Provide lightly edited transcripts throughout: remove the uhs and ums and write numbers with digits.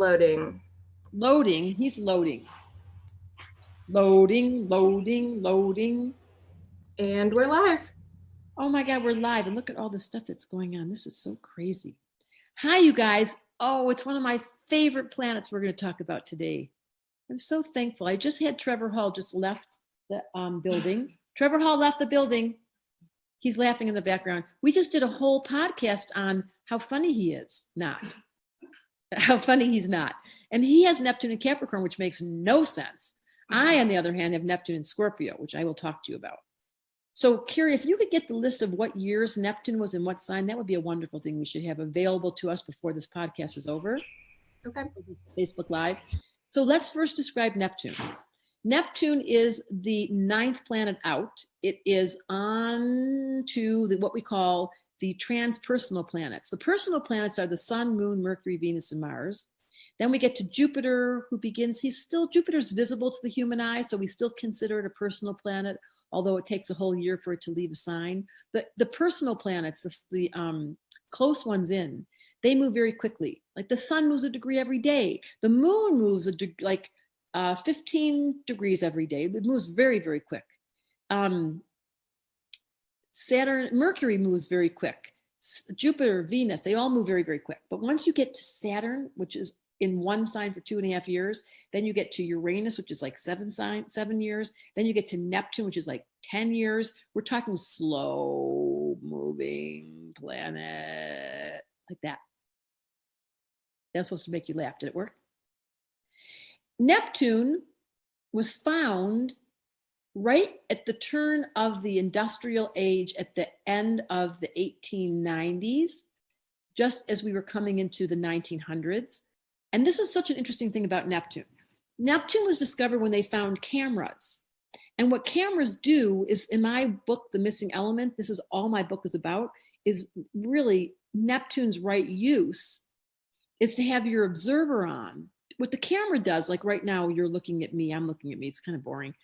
Loading. Loading. He's loading. Loading, loading, loading. And we're live. Oh my God, we're live. And look at all the stuff that's going on. This is so crazy. Hi, you guys. Oh, it's one of my favorite planets we're going to talk about today. I'm so thankful. I just had Trevor Hall just left the building. Trevor Hall left the building. He's laughing in the background. We just did a whole podcast on how funny he is. Not. How funny he's not. And he has Neptune in Capricorn, which makes no sense. I, on the other hand, have Neptune in Scorpio, which I will talk to you about. So, Carrie, if you could get the list of what years Neptune was in what sign, that would be a wonderful thing we should have available to us before this podcast is over. Okay. Facebook Live. So let's first describe Neptune. Neptune is the 9th planet out. It is on to what we call the transpersonal planets. The personal planets are the Sun, Moon, Mercury, Venus, and Mars. Then we get to Jupiter, who begins, Jupiter's visible to the human eye, so we still consider it a personal planet, although it takes a whole year for it to leave a sign. The personal planets, the close ones in, they move very quickly. Like the sun moves a degree every day. The moon moves 15 degrees every day. It moves very, very quick. Mercury moves very quick. Jupiter, Venus, they all move very, very quick. But once you get to Saturn, which is in one sign for 2.5 years, then you get to Uranus, which is like 7 years. Then you get to Neptune, which is like 10 years. We're talking slow moving planet like that. That's supposed to make you laugh. Did it work? Neptune was found right at the turn of the industrial age at the end of the 1890s, just as we were coming into the 1900s. And this is such an interesting thing about Neptune. Neptune was discovered when they found cameras. And what cameras do is, in my book, The Missing Element, this is all my book is about, is really Neptune's right use is to have your observer on. What the camera does, like right now, you're looking at me, I'm looking at me, it's kind of boring.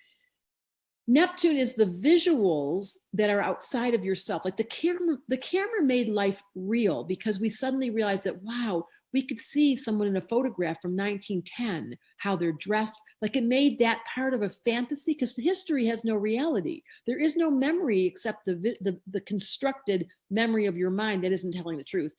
Neptune is the visuals that are outside of yourself. Like the camera made life real because we suddenly realized that, wow, we could see someone in a photograph from 1910, how they're dressed. Like it made that part of a fantasy because the history has no reality. There is no memory except the constructed memory of your mind that isn't telling the truth.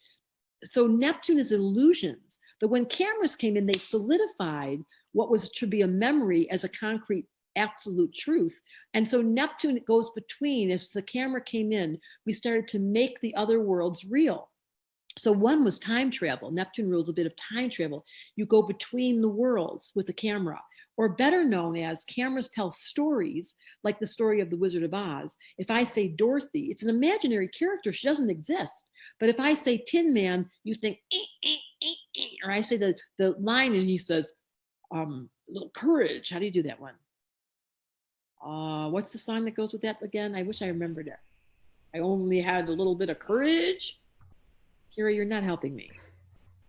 So Neptune is illusions. But when cameras came in, they solidified what was to be a memory as a concrete absolute truth. And so Neptune goes between, as the camera came in, we started to make the other worlds real. So one was time travel. Neptune rules a bit of time travel. You go between the worlds with the camera, or better known as cameras tell stories, like the story of the Wizard of Oz. If I say Dorothy, it's an imaginary character. She doesn't exist. But if I say Tin Man, you think, or I say the line and he says, little courage. How do you do that one? What's the song that goes with that again? I wish I remembered it. I only had a little bit of courage. Kira, you're not helping me.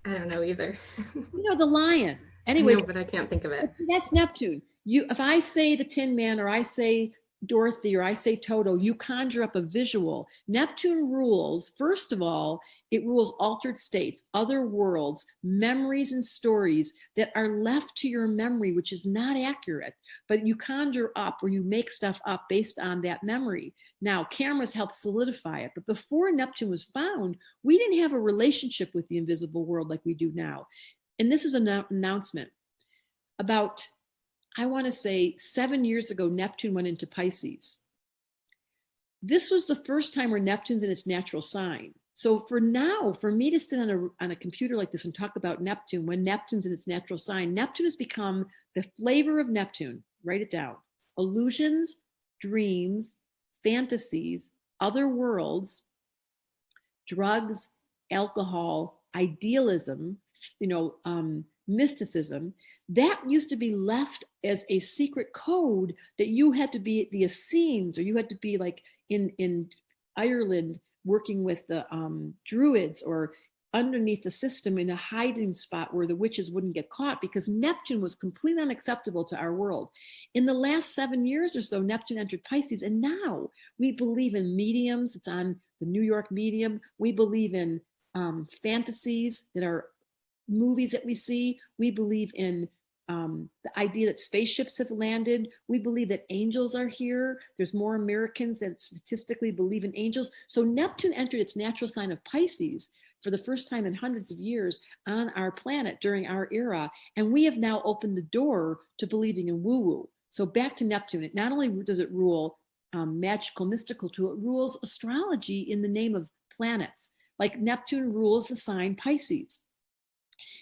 I don't know either. You know, the lion. Anyways, but I can't think of it. That's Neptune. If I say the Tin Man, or I say Dorothy, or I say Toto, you conjure up a visual. Neptune rules, first of all, it rules altered states, other worlds, memories and stories that are left to your memory, which is not accurate, but you conjure up or you make stuff up based on that memory. Now, cameras help solidify it, but before Neptune was found, we didn't have a relationship with the invisible world like we do now. And this is an announcement. About, I want to say 7 years ago, Neptune went into Pisces. This was the first time where Neptune's in its natural sign. So for me to sit on a computer like this and talk about Neptune when Neptune's in its natural sign, Neptune has become the flavor of Neptune. Write it down. Illusions, dreams, fantasies, other worlds, drugs, alcohol, idealism, mysticism. That used to be left as a secret code that you had to be the Essenes, or you had to be like in Ireland working with the Druids, or underneath the system in a hiding spot where the witches wouldn't get caught, because Neptune was completely unacceptable to our world. In the last 7 years or so, Neptune entered Pisces, and now we believe in mediums. It's on the New York Medium. We believe in fantasies that are movies that we see. We believe in the idea that spaceships have landed. We believe that angels are here. There's more Americans that statistically believe in angels. So Neptune entered its natural sign of Pisces for the first time in hundreds of years on our planet during our era. And we have now opened the door to believing in woo-woo. So back to Neptune. It not only does it rule magical, mystical tool, it rules astrology in the name of planets. Like Neptune rules the sign Pisces.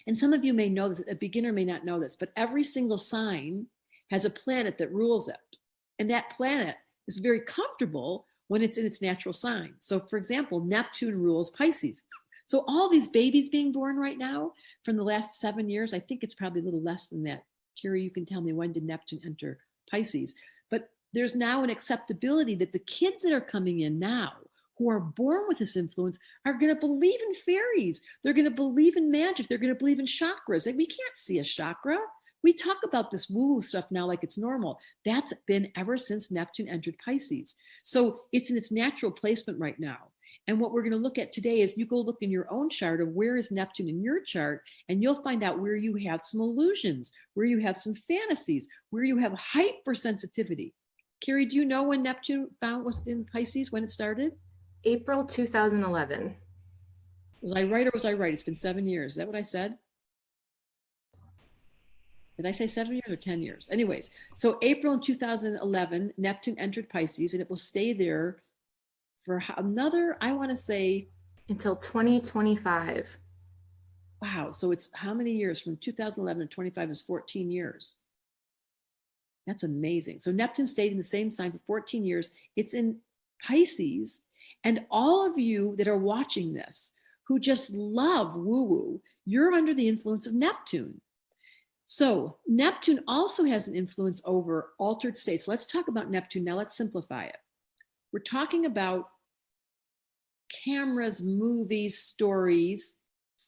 And some of you may know this, a beginner may not know this, but every single sign has a planet that rules it. And that planet is very comfortable when it's in its natural sign. So for example, Neptune rules Pisces. So all these babies being born right now from the last 7 years, I think it's probably a little less than that. Carrie, you can tell me, when did Neptune enter Pisces? But there's now an acceptability that the kids that are coming in now who are born with this influence are going to believe in fairies. They're going to believe in magic. They're going to believe in chakras. Like, we can't see a chakra. We talk about this woo-woo stuff now like it's normal. That's been ever since Neptune entered Pisces. So it's in its natural placement right now. And what we're going to look at today is you go look in your own chart of where is Neptune in your chart, and you'll find out where you have some illusions, where you have some fantasies, where you have hypersensitivity. Carrie, do you know when Neptune was in Pisces, when it started? April 2011. Was I right or was I right? It's been 7 years. Is that what I said? Did I say 7 years or 10 years? Anyways, so April in 2011, Neptune entered Pisces, and it will stay there for another, I want to say, until 2025. Wow. So it's how many years? From 2011 to 25 is 14 years. That's amazing. So Neptune stayed in the same sign for 14 years. It's in Pisces. And all of you that are watching this who just love woo-woo, you're under the influence of Neptune. So Neptune also has an influence over altered states. Let's talk about Neptune now. Let's simplify it. We're talking about cameras, movies, stories,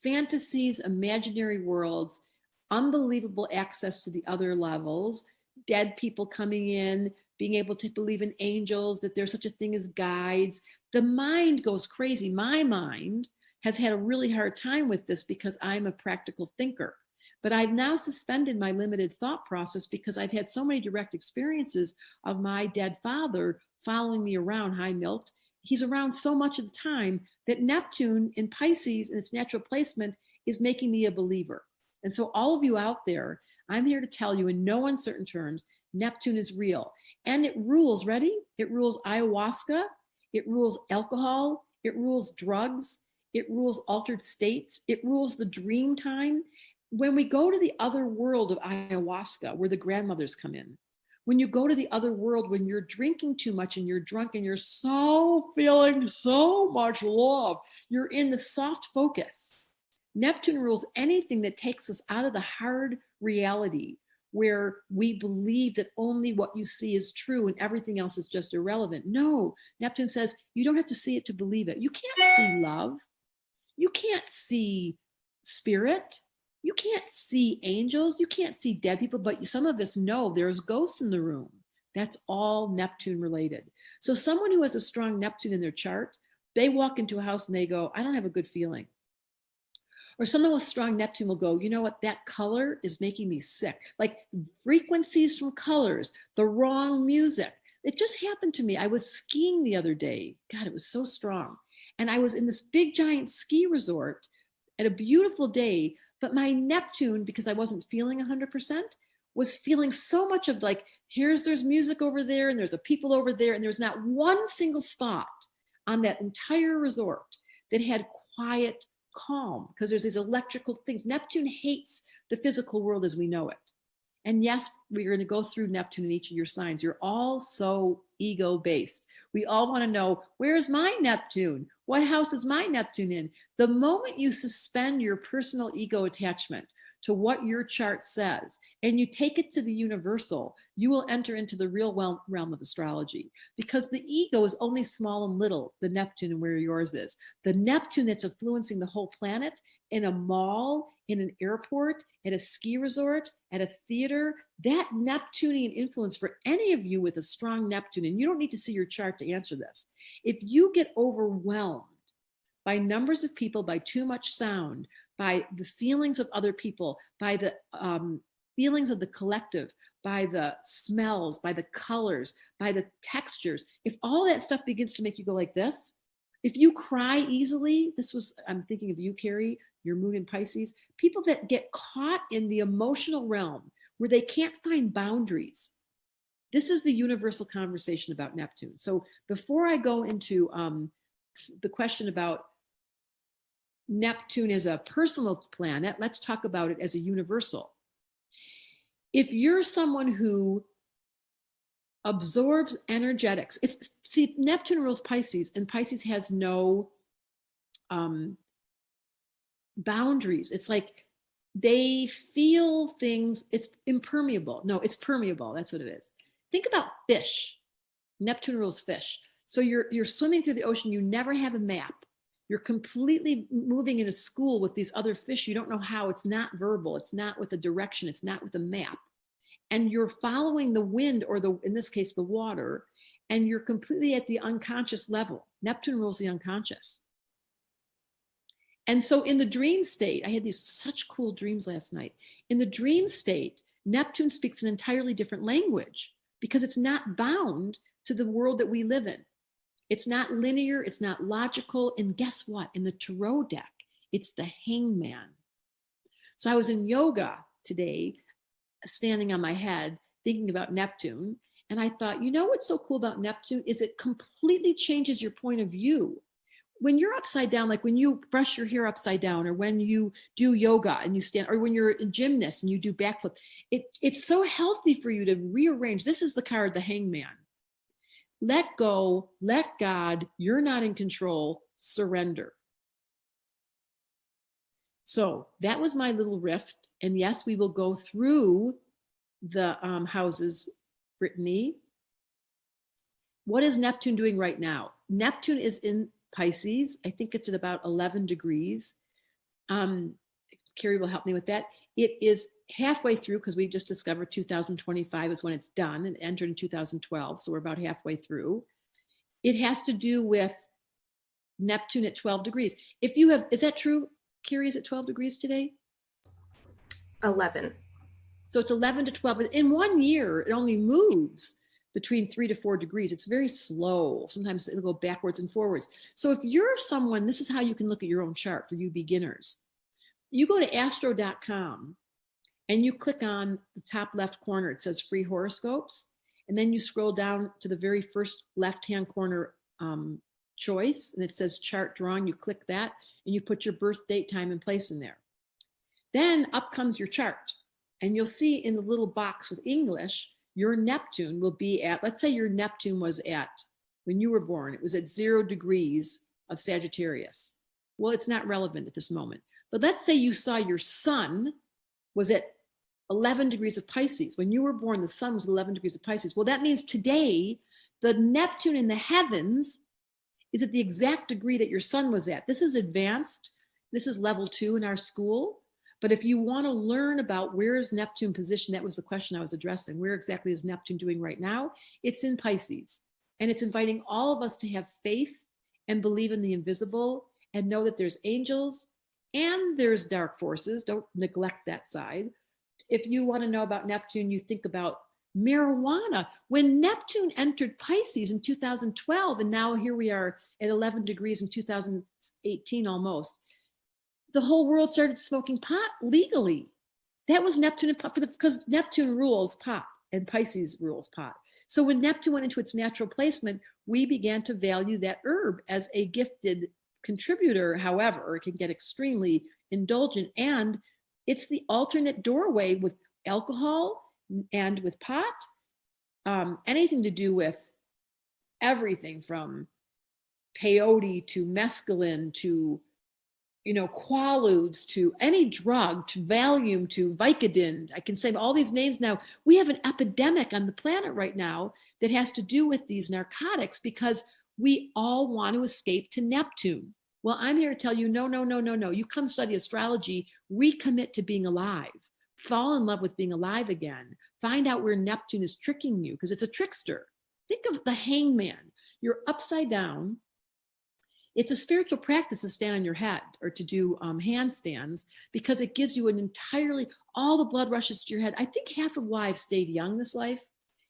fantasies, imaginary worlds, unbelievable access to the other levels, dead people coming in, being able to believe in angels, that there's such a thing as guides. The mind goes crazy. My mind has had a really hard time with this because I'm a practical thinker. But I've now suspended my limited thought process because I've had so many direct experiences of my dead father following me around, high milked. He's around so much of the time that Neptune in Pisces in its natural placement is making me a believer. And so all of you out there, I'm here to tell you in no uncertain terms, Neptune is real. And it rules, ready? It rules ayahuasca, it rules alcohol, it rules drugs, it rules altered states, it rules the dream time. When we go to the other world of ayahuasca, where the grandmothers come in, when you go to the other world, when you're drinking too much and you're drunk and you're so feeling so much love, you're in the soft focus. Neptune rules anything that takes us out of the hard reality where we believe that only what you see is true and everything else is just irrelevant. No, Neptune says you don't have to see it to believe it. You can't see love. You can't see spirit. You can't see angels. You can't see dead people, but some of us know there's ghosts in the room. That's all Neptune related. So someone who has a strong Neptune in their chart, they walk into a house and they go, I don't have a good feeling. Or someone with strong Neptune will go, you know what, that color is making me sick. Like frequencies from colors, the wrong music. It just happened to me. I was skiing the other day. God, it was so strong. And I was in this big giant ski resort at a beautiful day, but my Neptune, because I wasn't feeling 100%, was feeling so much of like, there's music over there and there's a people over there. And there's not one single spot on that entire resort that had quiet calm, because there's these electrical things. Neptune hates the physical world as we know it. And yes, we're going to go through Neptune in each of your signs. You're all so ego-based. We all want to know, where's my Neptune? What house is my Neptune in? The moment you suspend your personal ego attachment to what your chart says, and you take it to the universal, you will enter into the real realm of astrology, because the ego is only small and little, the Neptune and where yours is. The Neptune that's influencing the whole planet in a mall, in an airport, at a ski resort, at a theater, that Neptunian influence for any of you with a strong Neptune, and you don't need to see your chart to answer this. If you get overwhelmed by numbers of people, by too much sound, by the feelings of other people, by the feelings of the collective, by the smells, by the colors, by the textures, if all that stuff begins to make you go like this, if you cry easily, I'm thinking of you, Carrie, your moon in Pisces, people that get caught in the emotional realm where they can't find boundaries. This is the universal conversation about Neptune. So before I go into the question about Neptune as a personal planet, let's talk about it as a universal. If you're someone who absorbs energetics, see, Neptune rules Pisces, and Pisces has no boundaries. It's like they feel things, it's impermeable. No, it's permeable. That's what it is. Think about fish. Neptune rules fish. So you're swimming through the ocean, you never have a map. You're completely moving in a school with these other fish. You don't know how. It's not verbal. It's not with a direction. It's not with a map. And you're following the wind, or in this case, the water, and you're completely at the unconscious level. Neptune rules the unconscious. And so in the dream state, I had these such cool dreams last night. In the dream state, Neptune speaks an entirely different language because it's not bound to the world that we live in. It's not linear, it's not logical. And guess what? In the tarot deck, it's the hangman. So I was in yoga today, standing on my head, thinking about Neptune. And I thought, you know what's so cool about Neptune is it completely changes your point of view. When you're upside down, like when you brush your hair upside down, or when you do yoga and you stand, or when you're a gymnast and you do backflip, it's so healthy for you to rearrange. This is the card, the hangman. Let go, let God, you're not in control, surrender. So that was my little rift. And yes, we will go through the houses, Brittany. What is Neptune doing right now? Neptune is in Pisces. I think it's at about 11 degrees. Carrie will help me with that. It is halfway through because we just discovered 2025 is when it's done, and entered in 2012. So we're about halfway through. It has to do with Neptune at 12 degrees. If you have, is that true? Carrie, is it 12 degrees today? 11. So it's 11 to 12. In 1 year, it only moves between 3 to 4 degrees. It's very slow. Sometimes it'll go backwards and forwards. So if you're someone, this is how you can look at your own chart for you beginners. You go to astro.com and you click on the top left corner. It says free horoscopes. And then you scroll down to the very first left-hand corner choice, and it says chart drawing. You click that and you put your birth date, time, and place in there. Then up comes your chart. And you'll see in the little box with English, your Neptune will be at, let's say your Neptune was at, when you were born, it was at 0 degrees of Sagittarius. Well, it's not relevant at this moment. But let's say you saw your sun was at 11 degrees of Pisces. When you were born, the sun was 11 degrees of Pisces. Well, that means today, the Neptune in the heavens is at the exact degree that your sun was at. This is advanced. This is level 2 in our school. But if you want to learn about where is Neptune positioned, that was the question I was addressing. Where exactly is Neptune doing right now? It's in Pisces. And it's inviting all of us to have faith and believe in the invisible and know that there's angels and there's dark forces. Don't neglect that side. If you want to know about Neptune, you think about marijuana. When Neptune entered Pisces in 2012, and now here we are at 11 degrees in 2018 almost, the whole world started smoking pot legally. That was Neptune and pot, because Neptune rules pot and Pisces rules pot. So when Neptune went into its natural placement, we began to value that herb as a gifted contributor. However, it can get extremely indulgent, and it's the alternate doorway with alcohol and with pot. Anything to do with everything from peyote to mescaline to Quaaludes, to any drug, to Valium, to Vicodin. I can say all these names now. We have an epidemic on the planet right now that has to do with these narcotics because we all want to escape to Neptune. Well, I'm here to tell you, no. You come study astrology, recommit to being alive. Fall in love with being alive again. Find out where Neptune is tricking you, because it's a trickster. Think of the hangman. You're upside down. It's a spiritual practice to stand on your head or to do handstands, because it gives you an entirely, all the blood rushes to your head. I think half of why I've stayed young this life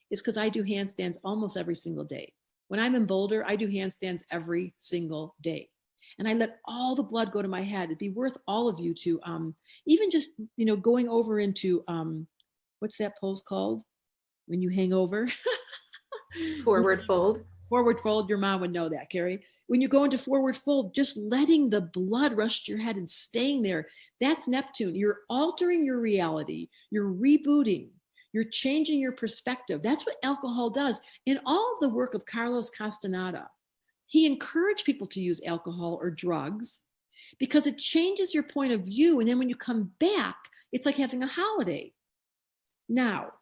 is because I do handstands almost every single day. When I'm in Boulder, I do handstands every single day. And I let all the blood go to my head. It'd be worth all of you to even just, going over into, what's that pose called? When you hang over? Forward fold. Forward fold, your mom would know that, Carrie. When you go into forward fold, just letting the blood rush to your head and staying there, that's Neptune. You're altering your reality. You're rebooting. You're changing your perspective. That's what alcohol does. In all of the work of Carlos Castaneda, he encouraged people to use alcohol or drugs because it changes your point of view. And then when you come back, it's like having a holiday. Now,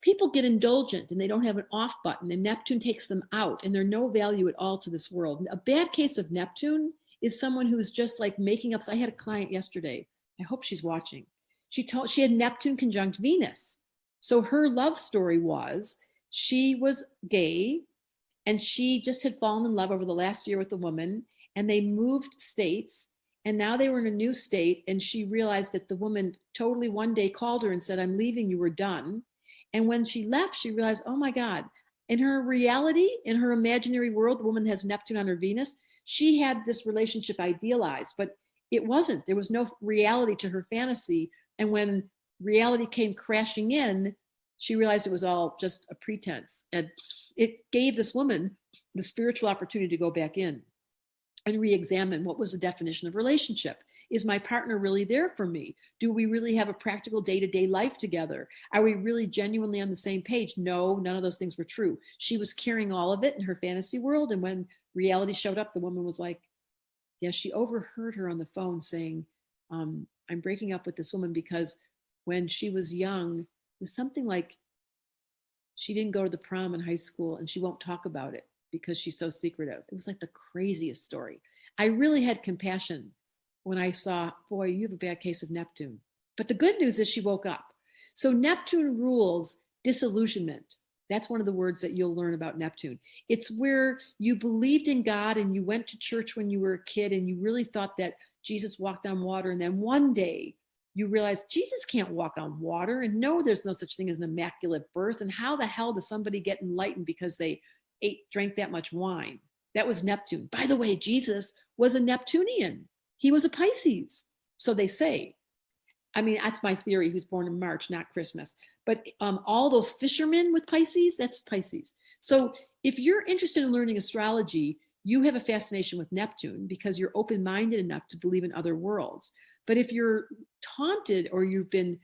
people get indulgent and they don't have an off button, and Neptune takes them out, and they're no value at all to this world. A bad case of Neptune is someone who's just like making up. I had a client yesterday. I hope she's watching. She had Neptune conjunct Venus. So her love story was she was gay and she just had fallen in love over the last year with a woman, and they moved states. And now they were in a new state, and she realized that the woman totally one day called her and said, "I'm leaving, you were done." And when she left, she realized, oh my God, in her reality, in her imaginary world, the woman has Neptune on her Venus. She had this relationship idealized, but it wasn't. There was no reality to her fantasy. And when reality came crashing in, she realized it was all just a pretense. And it gave this woman the spiritual opportunity to go back in and re-examine what was the definition of relationship. Is my partner really there for me? Do we really have a practical day-to-day life together? Are we really genuinely on the same page? No, none of those things were true. She was carrying all of it in her fantasy world. And when reality showed up, the woman was like, yeah, she overheard her on the phone saying, I'm breaking up with this woman because when she was young, it was something like she didn't go to the prom in high school and she won't talk about it because she's so secretive. It was like the craziest story. I really had compassion when I saw, boy, you have a bad case of Neptune. But the good news is she woke up. So Neptune rules disillusionment. That's one of the words that you'll learn about Neptune. It's where you believed in God and you went to church when you were a kid and you really thought that Jesus walked on water. And then one day you realize Jesus can't walk on water. And no, there's no such thing as an immaculate birth. And how the hell does somebody get enlightened because they drank that much wine? That was Neptune. By the way, Jesus was a Neptunian. He was a Pisces, so they say. I mean, that's my theory. He was born in March, not Christmas. But all those fishermen with Pisces, that's Pisces. So if you're interested in learning astrology, you have a fascination with Neptune because you're open-minded enough to believe in other worlds. But if you're taunted or you've been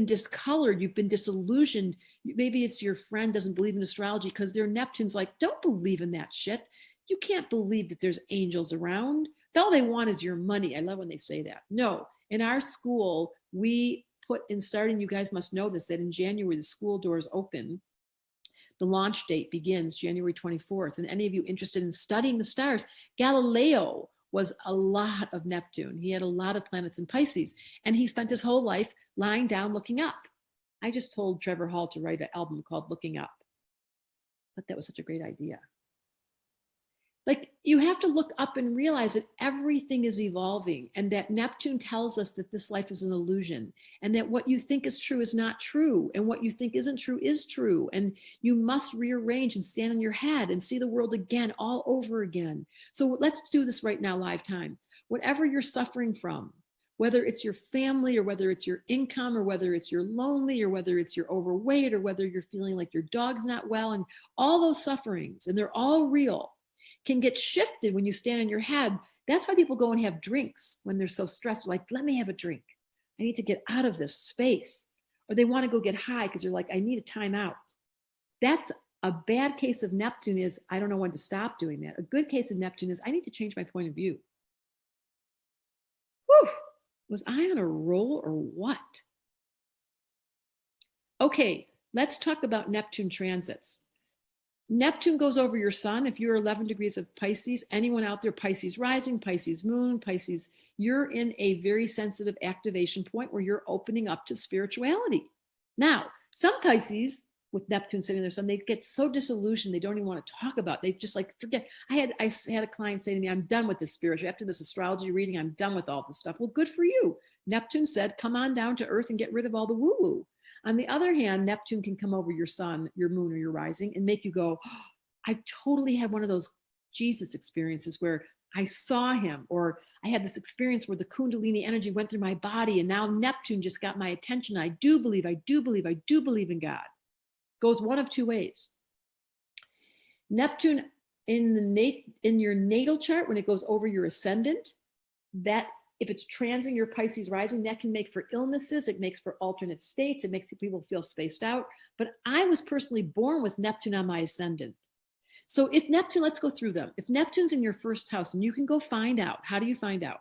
discolored, you've been disillusioned, maybe it's your friend doesn't believe in astrology because their Neptune's like, don't believe in that shit. You can't believe that there's angels around. All they want is your money. I love when they say that. No, in our school, we put in starting, you guys must know this, that in January, the school doors open. The launch date begins January 24th. And any of you interested in studying the stars, Galileo was a lot of Neptune. He had a lot of planets in Pisces, and he spent his whole life lying down looking up. I just told Trevor Hall to write an album called Looking Up. But that was such a great idea. Like, you have to look up and realize that everything is evolving, and that Neptune tells us that this life is an illusion, and that what you think is true is not true, and what you think isn't true is true. And you must rearrange and stand on your head and see the world again, all over again. So let's do this right now, live time. Whatever you're suffering from, whether it's your family or whether it's your income or whether it's you're lonely or whether it's you're overweight or whether you're feeling like your dog's not well, and all those sufferings, and they're all real, can get shifted when you stand on your head. That's why people go and have drinks when they're so stressed. Like, let me have a drink. I need to get out of this space. Or they want to go get high because they're like, I need a timeout. That's a bad case of Neptune. Is I don't know when to stop doing that. A good case of Neptune is I need to change my point of view. Whew, was I on a roll or what? Okay, let's talk about Neptune transits. Neptune goes over your sun. If you're 11 degrees of Pisces, anyone out there, Pisces rising, Pisces moon, Pisces, you're in a very sensitive activation point where you're opening up to spirituality. Now, some Pisces with Neptune sitting there. So they get so disillusioned, they don't even want to talk about it. They just like forget. I had a client say to me, I'm done with this spiritual. After this astrology reading, I'm done with all this stuff. Well, good for you. Neptune said, come on down to earth and get rid of all the woo-woo. On the other hand, Neptune can come over your sun, your moon, or your rising and make you go, oh, I totally had one of those Jesus experiences where I saw him, or I had this experience where the Kundalini energy went through my body, and now Neptune just got my attention. I do believe in God. Goes one of two ways. Neptune in your natal chart, when it goes over your ascendant, that if it's transing your Pisces rising, that can make for illnesses. It makes for alternate states. It makes people feel spaced out. But I was personally born with Neptune on my ascendant. So if Neptune, let's go through them. If Neptune's in your first house, and you can go find out, how do you find out?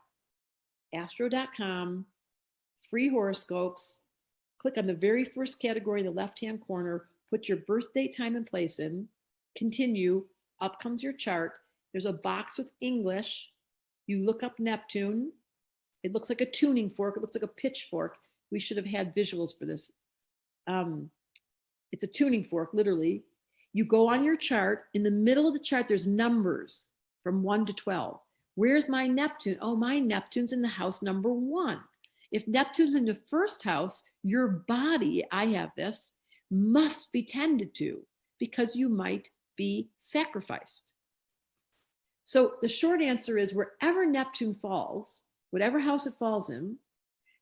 Astro.com, free horoscopes, click on the very first category in the left-hand corner, put your birthday, time, and place in, continue, up comes your chart. There's a box with English. You look up Neptune. It looks like a tuning fork. It looks like a pitchfork. We should have had visuals for this. It's a tuning fork, literally. You go on your chart. In the middle of the chart, there's numbers from 1 to 12. Where's my Neptune? Oh, my Neptune's in the house number 1. If Neptune's in the first house, your body, I have this, must be tended to because you might be sacrificed. So the short answer is wherever Neptune falls, whatever house it falls in,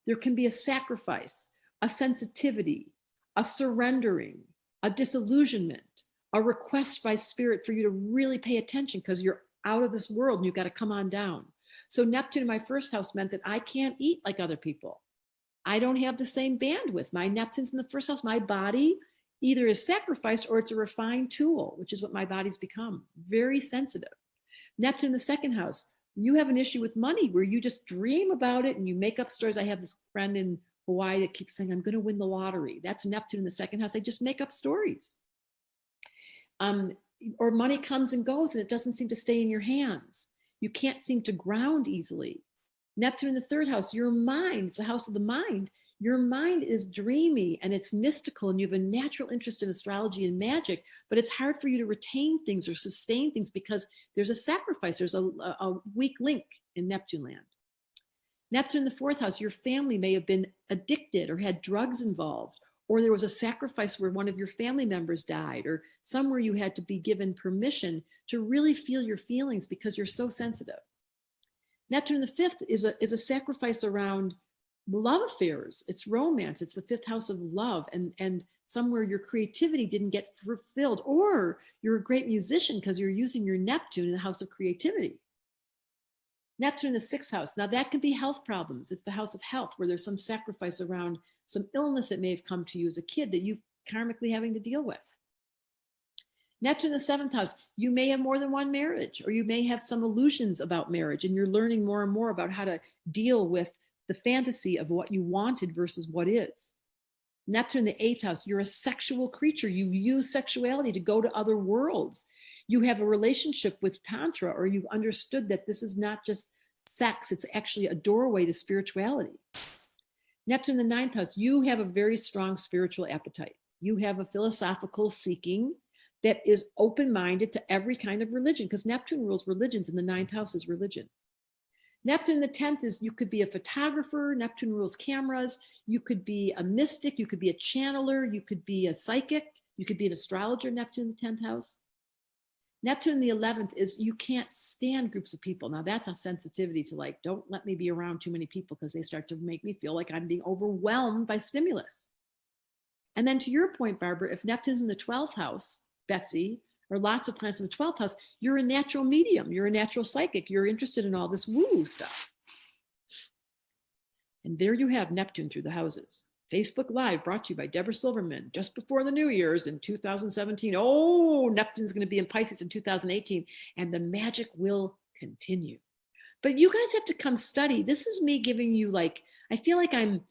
there can be a sacrifice, a sensitivity, a surrendering, a disillusionment, a request by spirit for you to really pay attention because you're out of this world and you've got to come on down. So Neptune in my first house meant that I can't eat like other people. I don't have the same bandwidth. My Neptune's in the first house. My body either is sacrificed or it's a refined tool, which is what my body's become. Very sensitive. Neptune in the second house. You have an issue with money where you just dream about it and you make up stories. I have this friend in Hawaii that keeps saying, I'm going to win the lottery. That's Neptune in the second house. They just make up stories. Or money comes and goes and it doesn't seem to stay in your hands. You can't seem to ground easily. Neptune in the third house, your mind, it's the house of the mind. Your mind is dreamy and it's mystical and you have a natural interest in astrology and magic, but it's hard for you to retain things or sustain things because there's a sacrifice, there's a weak link in Neptune land. Neptune in the fourth house, your family may have been addicted or had drugs involved, or there was a sacrifice where one of your family members died, or somewhere you had to be given permission to really feel your feelings because you're so sensitive. Neptune in the fifth is a sacrifice around love affairs. It's romance. It's the fifth house of love, and somewhere your creativity didn't get fulfilled, or you're a great musician because you're using your Neptune in the house of creativity. Neptune in the sixth house. Now that could be health problems. It's the house of health where there's some sacrifice around some illness that may have come to you as a kid that you're karmically having to deal with. Neptune in the seventh house, you may have more than one marriage, or you may have some illusions about marriage, and you're learning more and more about how to deal with the fantasy of what you wanted versus what is. Neptune in the eighth house, you're a sexual creature. You use sexuality to go to other worlds. You have a relationship with Tantra, or you've understood that this is not just sex, it's actually a doorway to spirituality. Neptune in the ninth house, you have a very strong spiritual appetite. You have a philosophical seeking that is open-minded to every kind of religion, because Neptune rules religions, and the ninth house is religion. Neptune in the 10th is you could be a photographer. Neptune rules cameras. You could be a mystic. You could be a channeler. You could be a psychic. You could be an astrologer, Neptune in the 10th house. Neptune in the 11th is you can't stand groups of people. Now that's a sensitivity to like, don't let me be around too many people because they start to make me feel like I'm being overwhelmed by stimulus. And then to your point, Barbara, if Neptune's in the 12th house, Betsy, or lots of planets in the 12th house, you're a natural medium. You're a natural psychic. You're interested in all this woo stuff. And there you have Neptune through the houses. Facebook Live brought to you by Debra Silverman just before the New Year's in 2017. Oh, Neptune's going to be in Pisces in 2018, and the magic will continue. But you guys have to come study. This is me giving you like, I feel like I'm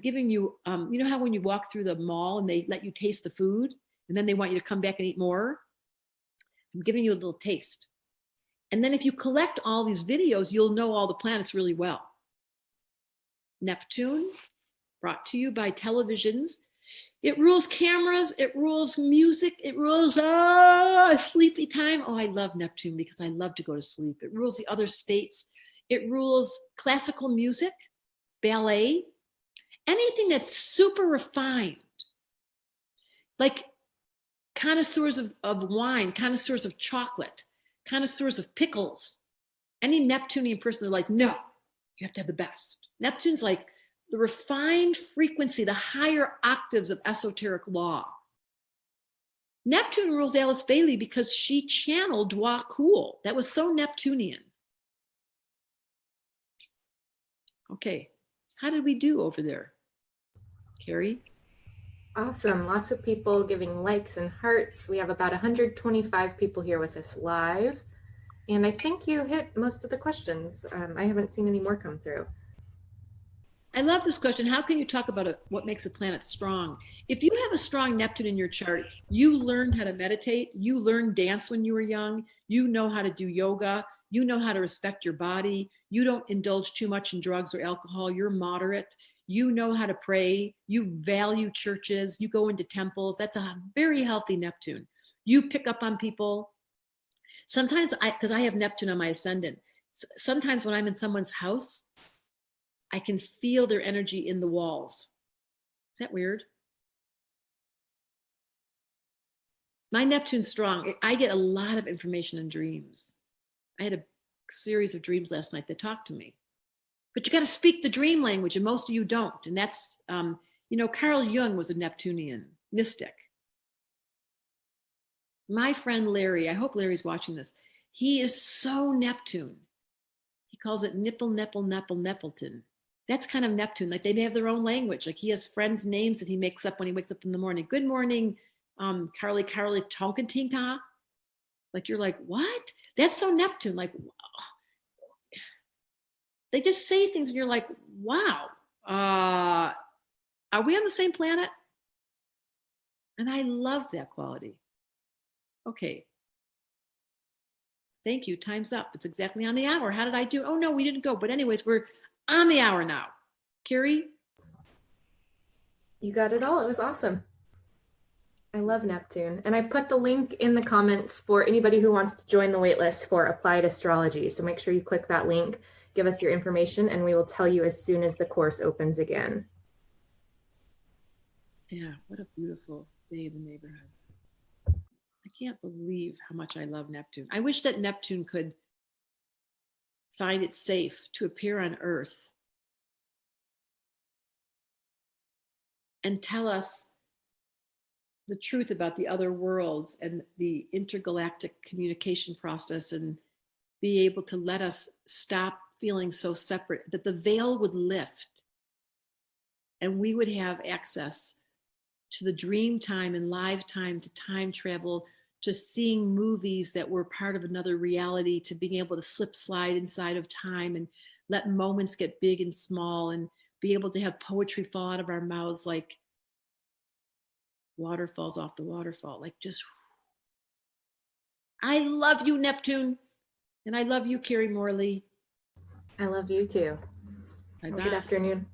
giving you, you know how when you walk through the mall and they let you taste the food and then they want you to come back and eat more? I'm giving you a little taste. And then if you collect all these videos, you'll know all the planets really well. Neptune, brought to you by televisions. It rules cameras, it rules music, it rules sleepy time. Oh, I love Neptune because I love to go to sleep. It rules the other states. It rules classical music, ballet, anything that's super refined. Like connoisseurs of wine, connoisseurs of chocolate, connoisseurs of pickles. Any Neptunian person, they're like, no, you have to have the best. Neptune's like the refined frequency, the higher octaves of esoteric law. Neptune rules Alice Bailey because she channeled Dwa Cool. That was so Neptunian. Okay, how did we do over there, Carrie? Awesome. Lots of people giving likes and hearts. We have about 125 people here with us live. And I think you hit most of the questions. I haven't seen any more come through. I love this question. How can you talk about what makes a planet strong? If you have a strong Neptune in your chart, you learned how to meditate, you learned dance when you were young, you know how to do yoga, you know how to respect your body, you don't indulge too much in drugs or alcohol, you're moderate, you know how to pray, you value churches, you go into temples. That's a very healthy Neptune. You pick up on people. Sometimes because I have Neptune on my ascendant, sometimes when I'm in someone's house, I can feel their energy in the walls. Is that weird? My Neptune's strong. I get a lot of information in dreams. I had a series of dreams last night that talked to me. But you got to speak the dream language, and most of you don't. And that's, Carl Jung was a Neptunian mystic. My friend Larry, I hope Larry's watching this, he is so Neptune. He calls it nipple, nepple, nepple, neppleton. That's kind of Neptune. Like they may have their own language. Like he has friends' names that he makes up when he wakes up in the morning. Good morning, Carly Tonkatinka. Like you're like, what? That's so Neptune. Like, they just say things and you're like, wow. Are we on the same planet? And I love that quality. Okay. Thank you. Time's up. It's exactly on the hour. How did I do? Oh, no, we didn't go. But anyways, we're on the hour now. Carrie? You got it all. It was awesome. I love Neptune. And I put the link in the comments for anybody who wants to join the waitlist for Applied Astrology. So make sure you click that link, give us your information, and we will tell you as soon as the course opens again. Yeah, what a beautiful day in the neighborhood. I can't believe how much I love Neptune. I wish that Neptune could find it safe to appear on Earth and tell us the truth about the other worlds and the intergalactic communication process, and be able to let us stop feeling so separate, that the veil would lift and we would have access to the dream time and live time, to time travel, to seeing movies that were part of another reality, to being able to slide inside of time and let moments get big and small, and be able to have poetry fall out of our mouths like water falls off the waterfall. Like just, I love you, Neptune. And I love you, Carrie Morley. I love you too. Bye-bye. Good afternoon.